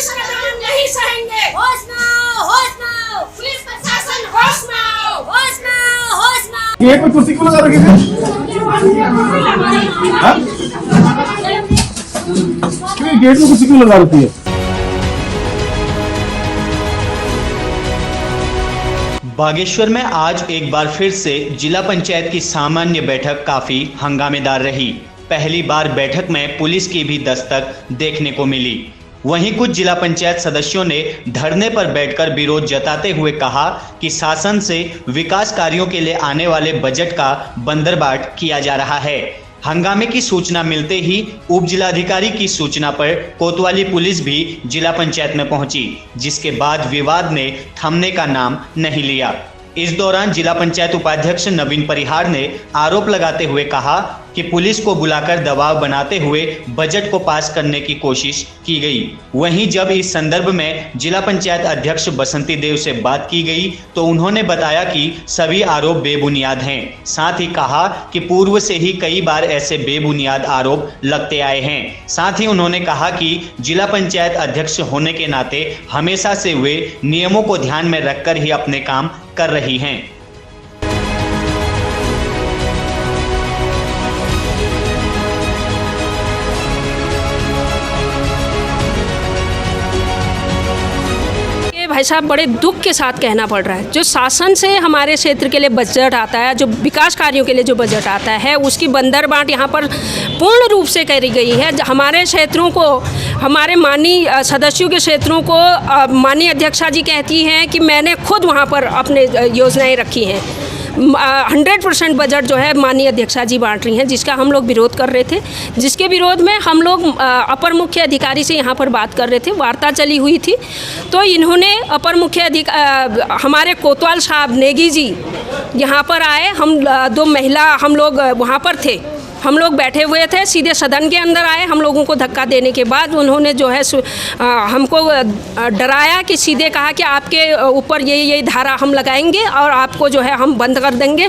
Police का दमन नहीं सहेंगे। होश में आओ, होश में आओ, पुलिस प्रशासन होश में आओ, होश में आओ, होश में आओ। गेट पे कुर्सी क्यों लगा रखी है? हाँ? क्यों गेट पे कुर्सी क्यों लगा रखी है? बागेश्वर में आज एक बार फिर से जिला पंचायत की सामान्य बैठक काफी हंगामेदार रही। पहली बार बैठक में पुलिस की भी दस्तक देखने को मिली। वहीं कुछ जिला पंचायत सदस्यों ने धरने पर बैठकर विरोध जताते हुए कहा कि शासन से विकास कार्यों के लिए आने वाले बजट का बंदरबाट किया जा रहा है। हंगामे की सूचना मिलते ही उप जिलाधिकारी की सूचना पर कोतवाली पुलिस भी जिला पंचायत में पहुंची, जिसके बाद विवाद ने थमने का नाम नहीं लिया। इस दौरान जिला पंचायत उपाध्यक्ष नवीन परिहार ने आरोप लगाते हुए कहा कि पुलिस को बुलाकर दबाव बनाते हुए बजट को पास करने की कोशिश की गई। वहीं जब इस संदर्भ में जिला पंचायत अध्यक्ष बसंती देव से बात की गई तो उन्होंने बताया कि सभी आरोप बेबुनियाद हैं। साथ ही कहा कि पूर्व से ही कई बार ऐसे बेबुनियाद आरोप लगते आए हैं। साथ ही उन्होंने कहा कि जिला पंचायत अध्यक्ष होने के नाते हमेशा से वे नियमों को ध्यान में रखकर ही अपने काम कर रही हैं। भाई साहब, बड़े दुख के साथ कहना पड़ रहा है, जो शासन से हमारे क्षेत्र के लिए बजट आता है, जो विकास कार्यों के लिए जो बजट आता है, उसकी बंदरबाट यहाँ पर पूर्ण रूप से करी गई है। हमारे क्षेत्रों को, हमारे माननीय सदस्यों के क्षेत्रों को माननीय अध्यक्षा जी कहती हैं कि मैंने खुद वहाँ पर अपने योजनाएं रखी हैं। 100% बजट जो है माननीय अध्यक्षा जी बांट रही हैं, जिसका हम लोग विरोध कर रहे थे, जिसके विरोध में हम लोग अपर मुख्य अधिकारी से यहाँ पर बात कर रहे थे, वार्ता चली हुई थी। तो इन्होंने अपर मुख्य हमारे कोतवाल साहब नेगी जी यहाँ पर आए। हम 2 महिला हम लोग वहाँ पर थे, हम लोग बैठे हुए थे, सीधे सदन के अंदर आए। हम लोगों को धक्का देने के बाद उन्होंने जो है हमको डराया कि सीधे कहा कि आपके ऊपर ये धारा हम लगाएंगे और आपको जो है हम बंद कर देंगे।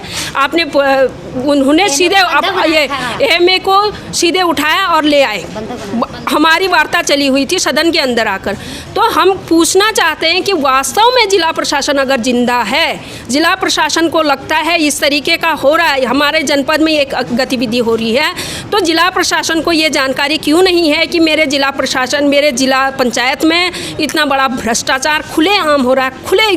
उन्होंने सीधे ये एएमए को सीधे उठाया और ले आए। हमारी वार्ता चली हुई थी सदन के अंदर आकर। तो हम पूछना चाहते हैं कि वास्तव में जिला प्रशासन अगर जिंदा है, जिला प्रशासन को लगता है इस तरीके का हो रहा है, हमारे जनपद में एक गतिविधि हो रही है, तो जिला प्रशासन को ये जानकारी क्यों नहीं है कि मेरे जिला प्रशासन, मेरे जिला पंचायत में इतना बड़ा भ्रष्टाचार खुलेआम हो रहा है, खुले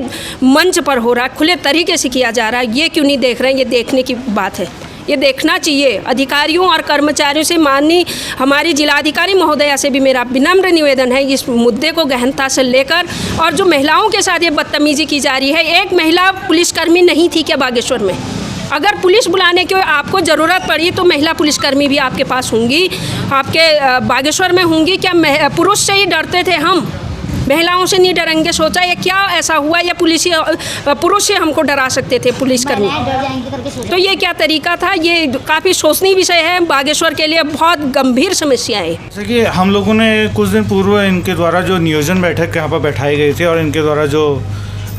मंच पर हो रहा है, खुले तरीके से किया जा रहा है। ये क्यों नहीं देख रहे हैं? ये देखने की बात है, ये देखना चाहिए अधिकारियों और कर्मचारियों से। माननीय हमारी जिलाधिकारी महोदया से भी मेरा विनम्र निवेदन है इस मुद्दे को गहनता से लेकर। और जो महिलाओं के साथ ये बदतमीजी की जा रही है, एक महिला पुलिसकर्मी नहीं थी क्या बागेश्वर में? अगर पुलिस बुलाने की आपको ज़रूरत पड़ी तो महिला पुलिसकर्मी भी आपके पास होंगी, आपके बागेश्वर में होंगी क्या? पुरुष से ही डरते थे हम, महिलाओं से नहीं डरेंगे। सोचा ये क्या ऐसा हुआ, या पुरुष से हमको डरा सकते थे पुलिसकर्मी? तो ये क्या तरीका था? ये काफ़ी सोचनीय विषय है, बागेश्वर के लिए बहुत गंभीर समस्या है। जैसे कि हम लोगों ने कुछ दिन पूर्व इनके द्वारा जो नियोजन बैठक यहाँ पर बैठाए गए थे और इनके द्वारा जो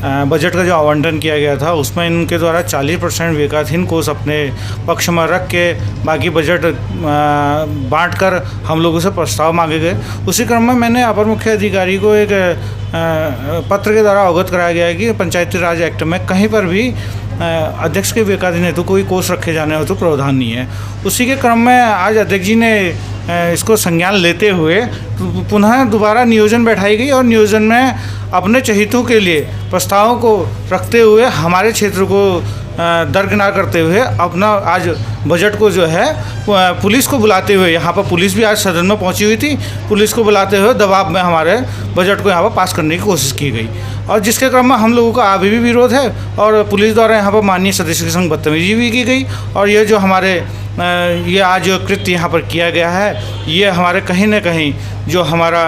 बजट का जो आवंटन किया गया था, उसमें इनके द्वारा 40% विकासहीन कोष अपने पक्ष में रख के बाकी बजट बांटकर हम लोगों से प्रस्ताव मांगे गए। उसी क्रम में मैंने अपर मुख्य अधिकारी को एक पत्र के द्वारा अवगत कराया गया है कि पंचायती राज एक्ट में कहीं पर भी अध्यक्ष के विकासहीन हेतु कोई कोष रखे जाने हो तो प्रावधान नहीं है। उसी के क्रम में आज अध्यक्ष जी ने इसको संज्ञान लेते हुए पुनः दोबारा नियोजन बैठाई गई और नियोजन में अपने चहितों के लिए प्रस्तावों को रखते हुए हमारे क्षेत्र को दरकिनार करते हुए अपना आज बजट को जो है पुलिस को बुलाते हुए, यहाँ पर पुलिस भी आज सदन में पहुँची हुई थी, पुलिस को बुलाते हुए दबाव में हमारे बजट को यहाँ पर पास करने की कोशिश की गई। और जिसके क्रम में हम लोगों का अभी भी विरोध है और पुलिस द्वारा यहाँ पर माननीय सदस्य के संग बदतमीजी भी की गई। और ये जो हमारे ये आज जो कृत्य यहाँ पर किया गया है, ये हमारे कहीं ना कहीं जो हमारा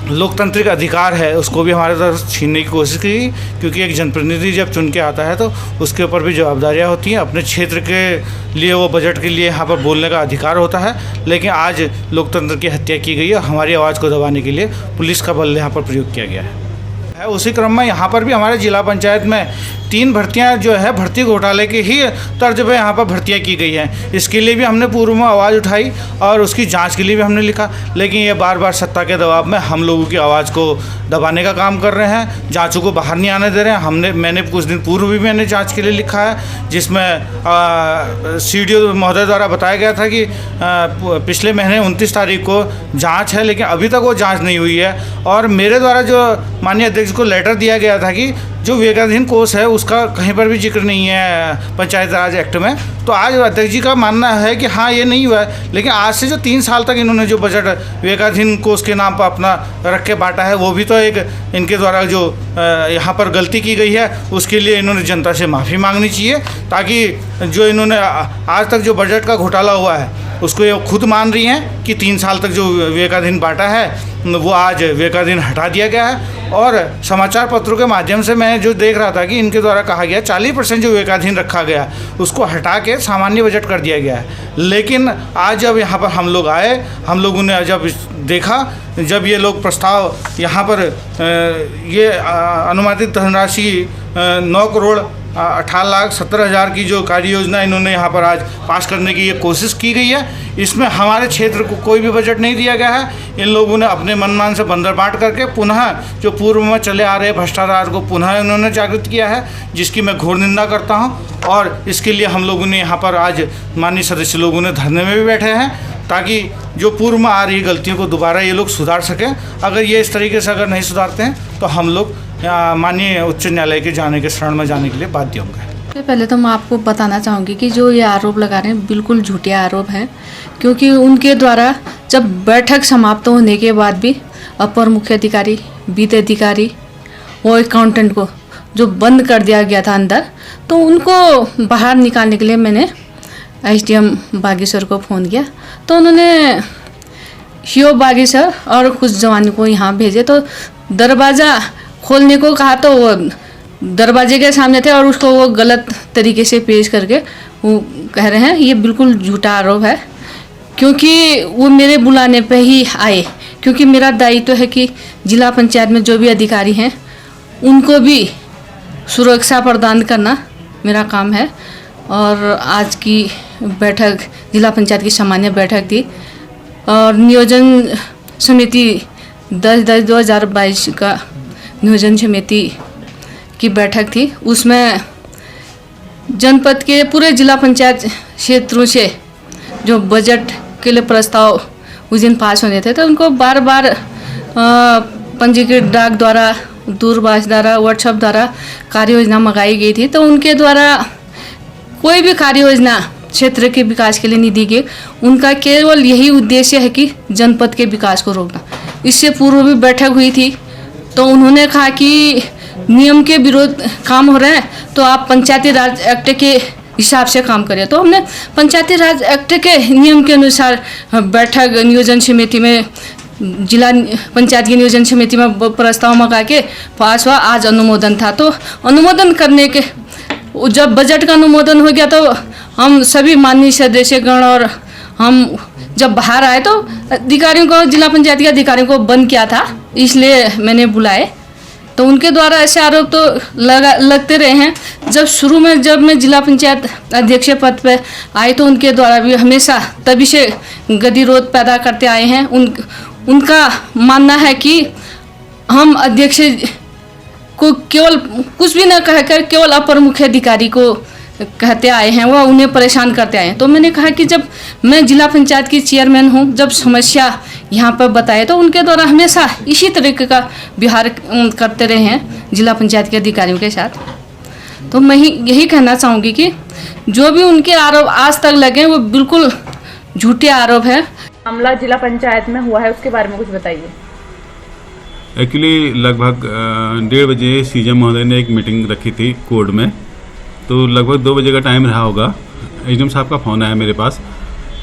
लोकतांत्रिक अधिकार है उसको भी हमारे तरफ छीनने की कोशिश की, क्योंकि एक जनप्रतिनिधि जब चुन के आता है तो उसके ऊपर भी जवाबदारियाँ होती हैं। अपने क्षेत्र के लिए वो बजट के लिए यहाँ पर बोलने का अधिकार होता है, लेकिन आज लोकतंत्र की हत्या की गई है। हमारी आवाज़ को दबाने के लिए पुलिस का बल यहाँ पर प्रयोग किया गया है। उसी क्रम में यहाँ पर भी हमारे जिला पंचायत में 3 भर्तियाँ जो है भर्ती घोटाले की ही तर्ज पे यहाँ पर भर्तियाँ की गई हैं। इसके लिए भी हमने पूर्व में आवाज़ उठाई और उसकी जांच के लिए भी हमने लिखा, लेकिन ये बार बार सत्ता के दबाव में हम लोगों की आवाज़ को दबाने का काम कर रहे हैं, जांचों को बाहर नहीं आने दे रहे हैं। मैंने कुछ दिन पूर्व भी मैंने जांच के लिए लिखा है, जिसमें सीडीओ महोदय द्वारा बताया गया था कि पिछले महीने 29 तारीख को जांच है, लेकिन अभी तक वो जांच नहीं हुई है। और मेरे द्वारा जो माननीय अध्यक्ष को लेटर दिया गया था कि जो विवेकाधीन कोष है उसका कहीं पर भी जिक्र नहीं है पंचायत राज एक्ट में, तो आज अध्यक्ष जी का मानना है कि हाँ ये नहीं हुआ है। लेकिन आज से जो 3 साल तक इन्होंने जो बजट विवेकाधीन कोष के नाम पर अपना रख के बांटा है, वो भी तो एक इनके द्वारा जो यहाँ पर गलती की गई है उसके लिए इन्होंने जनता से माफ़ी मांगनी चाहिए, ताकि जो इन्होंने आज तक जो बजट का घोटाला हुआ है उसको ये खुद मान रही हैं कि 3 साल तक जो विवेकाधीन बांटा है वो आज विवेकाधीन हटा दिया गया है। और समाचार पत्रों के माध्यम से मैं जो देख रहा था कि इनके द्वारा कहा गया 40% जो विवेकाधीन रखा गया उसको हटा के सामान्य बजट कर दिया गया है। लेकिन आज जब यहाँ पर हम लोग आए, हम लोगों ने जब देखा, जब ये लोग प्रस्ताव यहाँ पर ये अनुमानित धनराशि 9,18,70,000 की जो कार्य योजना इन्होंने यहाँ पर आज पास करने की ये कोशिश की गई है, इसमें हमारे क्षेत्र को कोई भी बजट नहीं दिया गया है। इन लोगों ने अपने मनमान से बंदर बांट करके पुनः जो पूर्व में चले आ रहे भ्रष्टाचार को पुनः इन्होंने जागृत किया है, जिसकी मैं घोर निंदा करता हूँ। और इसके लिए हम लोगों ने यहाँ पर आज माननीय सदस्य लोगों ने धरने में भी बैठे हैं, ताकि जो पूर्व में आ रही गलतियों को दोबारा ये लोग सुधार सकें। अगर ये इस तरीके से अगर नहीं सुधारते हैं तो हम लोग माननीय उच्च न्यायालय के जाने के शरण में जाने के लिए बाध्य होंगे। पहले तो मैं आपको बताना चाहूँगी कि जो ये आरोप लगा रहे हैं बिल्कुल झूठे आरोप हैं, क्योंकि उनके द्वारा जब बैठक समाप्त होने के बाद भी अपर मुख्य अधिकारी, वित्त अधिकारी और अकाउंटेंट को जो बंद कर दिया गया था अंदर, तो उनको बाहर निकालने के लिए मैंने एसडीएम बागेश्वर को फ़ोन किया, तो उन्होंने सीओ बागेश्वर और कुछ जवानों को यहाँ भेजे। तो दरवाज़ा खोलने को कहा तो वो दरवाजे के सामने थे और उसको वो गलत तरीके से पेश करके वो कह रहे हैं। ये बिल्कुल झूठा आरोप है, क्योंकि वो मेरे बुलाने पे ही आए, क्योंकि मेरा दायित्व है कि जिला पंचायत में जो भी अधिकारी हैं उनको भी सुरक्षा प्रदान करना मेरा काम है। और आज की बैठक जिला पंचायत की सामान्य बैठक थी और नियोजन समिति 10/10/2022 का नियोजन समिति की बैठक थी। उसमें जनपद के पूरे जिला पंचायत क्षेत्रों से जो बजट के लिए प्रस्ताव उस दिन पास होने थे, तो उनको बार बार पंजीकृत डाक द्वारा, दूरभाष द्वारा, व्हाट्सएप द्वारा कार्य योजना मंगाई गई थी। तो उनके द्वारा कोई भी कार्य योजना क्षेत्र के विकास के लिए नहीं दी गई। उनका केवल यही उद्देश्य है कि जनपद के विकास को रोकना। इससे पूर्व भी बैठक हुई थी, तो उन्होंने कहा कि नियम के विरोध काम हो रहे हैं, तो आप पंचायती राज एक्ट के हिसाब से काम करिए। तो हमने पंचायती राज एक्ट के नियम के अनुसार बैठक नियोजन समिति में, जिला पंचायत की नियोजन समिति में प्रस्ताव मंगा के पास हुआ। आज अनुमोदन था, तो अनुमोदन करने के जब बजट का अनुमोदन हो गया तो हम सभी माननीय सदस्यगण और हम जब बाहर आए तो अधिकारियों को, जिला पंचायत के अधिकारियों को बंद किया था, इसलिए मैंने बुलाए। तो उनके द्वारा ऐसे आरोप तो लगते रहे हैं। जब शुरू में जब मैं जिला पंचायत अध्यक्ष पद पे आई तो उनके द्वारा भी हमेशा तभी से गतिरोध पैदा करते आए हैं। उनका मानना है कि हम अध्यक्ष को केवल कुछ भी न कहकर केवल अपर मुख्य अधिकारी को कहते आए हैं, वह उन्हें परेशान करते आए हैं। तो मैंने कहा कि जब मैं जिला पंचायत की चेयरमैन हूँ, जब समस्या यहाँ पर बताए तो उनके द्वारा हमेशा इसी तरीके का व्यवहार करते रहे हैं जिला पंचायत के अधिकारियों के साथ। तो मैं यही कहना चाहूँगी कि जो भी उनके आरोप आज तक लगे वो बिल्कुल झूठे आरोप है। मामला जिला पंचायत में हुआ है, उसके बारे में कुछ बताइए। एक्चुअली लगभग 1:30 बजे सीएम महोदय ने एक मीटिंग रखी थी कोर्ट में, तो लगभग 2 बजे का टाइम रहा होगा। एसडीएम साहब का फ़ोन आया मेरे पास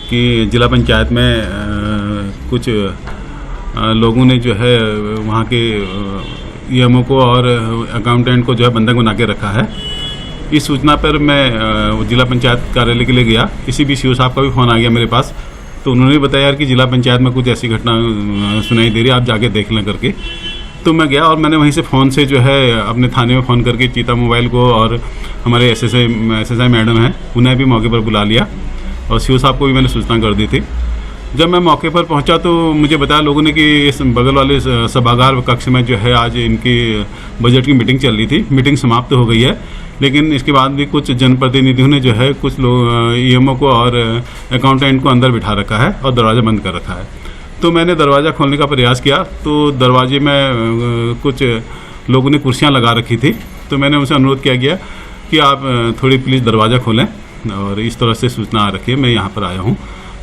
कि जिला पंचायत में कुछ लोगों ने जो है वहाँ के ईएमओ को और अकाउंटेंट को जो है बंधक बना के रखा है। इस सूचना पर मैं जिला पंचायत कार्यालय के लिए गया। इसी बीच सीओ साहब का भी फ़ोन आ गया मेरे पास, तो उन्होंने बताया यार कि जिला पंचायत में कुछ ऐसी घटना सुनाई दे रही है, आप जाके देख लें करके। तो मैं गया और मैंने वहीं से फ़ोन से जो है अपने थाने में फ़ोन करके चीता मोबाइल को और हमारे एसएसआई मैडम हैं उन्हें भी मौके पर बुला लिया और सीओ साहब को भी मैंने सूचना कर दी थी। जब मैं मौके पर पहुंचा तो मुझे बताया लोगों ने कि इस बगल वाले सभागार कक्ष में जो है आज इनकी बजट की मीटिंग चल रही थी। मीटिंग समाप्त हो गई है, लेकिन इसके बाद भी कुछ जनप्रतिनिधियों ने जो है कुछ लोग ईएमओ को और अकाउंटेंट को अंदर बिठा रखा है और दरवाज़ा बंद कर रखा है। तो मैंने दरवाज़ा खोलने का प्रयास किया तो दरवाजे में कुछ लोगों ने कुर्सियाँ लगा रखी थी। तो मैंने उनसे अनुरोध किया गया कि आप थोड़ी प्लीज़ दरवाज़ा खोलें और इस तरह से सूचना आ रखी है, मैं यहाँ पर आया हूँ।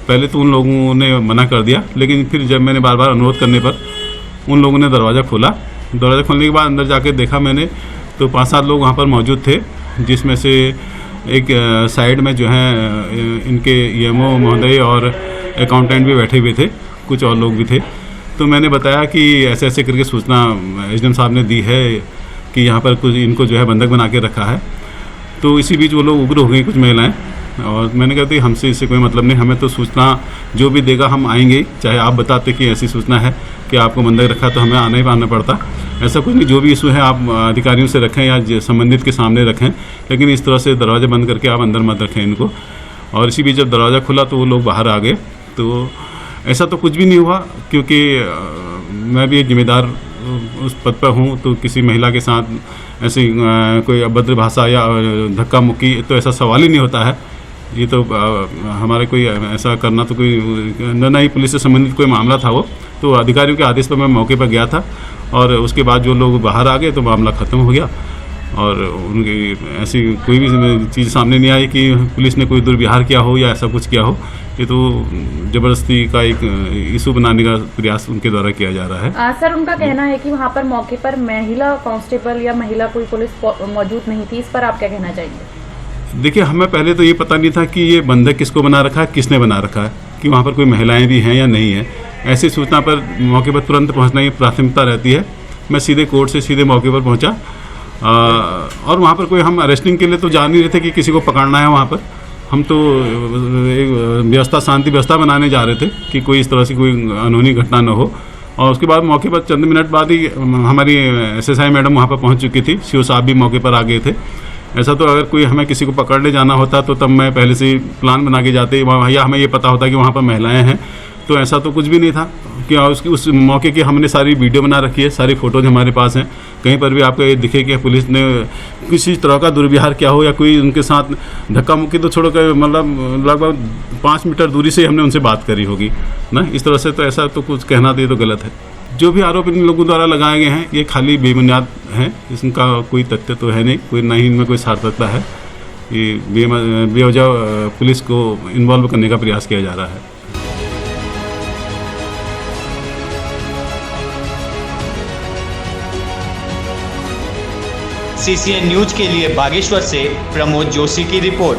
पहले तो उन लोगों ने मना कर दिया, लेकिन फिर जब मैंने बार बार अनुरोध करने पर उन लोगों ने दरवाज़ा खोला। दरवाज़ा खोलने के बाद अंदर जाके देखा मैंने तो 5-7 लोग वहाँ पर मौजूद थे, जिसमें से एक साइड में जो है इनके ईएमओ महोदय और अकाउंटेंट भी बैठे हुए थे, कुछ और लोग भी थे। तो मैंने बताया कि ऐसे ऐसे करके सूचना एसडीएम साहब ने दी है कि यहाँ पर कुछ इनको जो है बंधक बना के रखा है। तो इसी बीच वो लोग उग्र हो गई, कुछ महिलाएं, और मैंने कहा कि हमसे इससे कोई मतलब नहीं, हमें तो सूचना जो भी देगा हम आएंगे, चाहे आप बताते कि ऐसी सूचना है कि आपको बंधक रखा तो हमें आना पड़ता। ऐसा कुछ नहीं, जो भी इशू है आप अधिकारियों से रखें या संबंधित के सामने रखें, लेकिन इस तरह से दरवाज़ा बंद करके आप अंदर मत रखें इनको। और इसी बीच जब दरवाज़ा खुला तो वो लोग बाहर आ गए। तो ऐसा तो कुछ भी नहीं हुआ, क्योंकि मैं भी एक जिम्मेदार उस पद पर हूँ, तो किसी महिला के साथ ऐसी कोई अभद्र भाषा या धक्का मुक्की तो ऐसा सवाल ही नहीं होता है। ये तो हमारे कोई ऐसा करना तो कोई न ही पुलिस से संबंधित कोई मामला था वो। तो अधिकारियों के आदेश पर मैं मौके पर गया था और उसके बाद जो लोग बाहर आ गए तो मामला ख़त्म हो गया और उनकी ऐसी कोई भी चीज़ सामने नहीं आई कि पुलिस ने कोई दुर्व्यवहार किया हो या ऐसा कुछ किया हो। ये तो ज़बरदस्ती का एक इशू बनाने का प्रयास उनके द्वारा किया जा रहा है। सर, उनका कहना है कि वहाँ पर मौके पर महिला कांस्टेबल या महिला कोई पुलिस मौजूद नहीं थी, इस पर आप क्या कहना चाहेंगे? देखिए, हमें पहले तो ये पता नहीं था कि ये बंधक किसको बना रखा है, किसने बना रखा है, कि वहाँ पर कोई महिलाएं भी हैं या नहीं है। ऐसी सूचना पर मौके पर तुरंत पहुँचना ही प्राथमिकता रहती है। मैं सीधे कोर्ट से सीधे मौके पर पहुँचा और वहाँ पर कोई हम अरेस्टिंग के लिए तो जा नहीं रहे थे कि किसी को पकड़ना है। वहाँ पर हम तो व्यवस्था, शांति व्यवस्था बनाने जा रहे थे कि कोई इस तरह से कोई अनहोनी घटना न हो। और उसके बाद मौके पर चंद मिनट बाद ही हमारी एसएसआई मैडम वहाँ पर पहुँच चुकी थी, सीओ साहब भी मौके पर आ गए थे। ऐसा तो अगर कोई हमें किसी को पकड़ने जाना होता तो तब मैं पहले से ही प्लान बना के जाते, या हमें ये पता होता कि वहाँ पर महिलाएं हैं। तो ऐसा तो कुछ भी नहीं था कि उस मौके की हमने सारी वीडियो बना रखी है, सारी फ़ोटोज़ हमारे पास हैं। कहीं पर भी आपको ये दिखे कि पुलिस ने किसी तरह का दुर्व्यवहार किया हो या कोई उनके साथ धक्का मुक्की तो छोड़ो, मतलब लगभग 5 मीटर दूरी से हमने उनसे बात करी होगी ना। इस तरह से तो ऐसा तो कुछ कहना तो ये तो गलत है। जो भी आरोप इन लोगों द्वारा लगाए गए हैं ये खाली बेबुनियाद हैं, इसका कोई तथ्य तो है नहीं, कोई ना ही इनमें कोई सार्थकता है। ये बेवजह पुलिस को इन्वॉल्व करने का प्रयास किया जा रहा है। सीसीएन न्यूज के लिए बागेश्वर से प्रमोद जोशी की रिपोर्ट।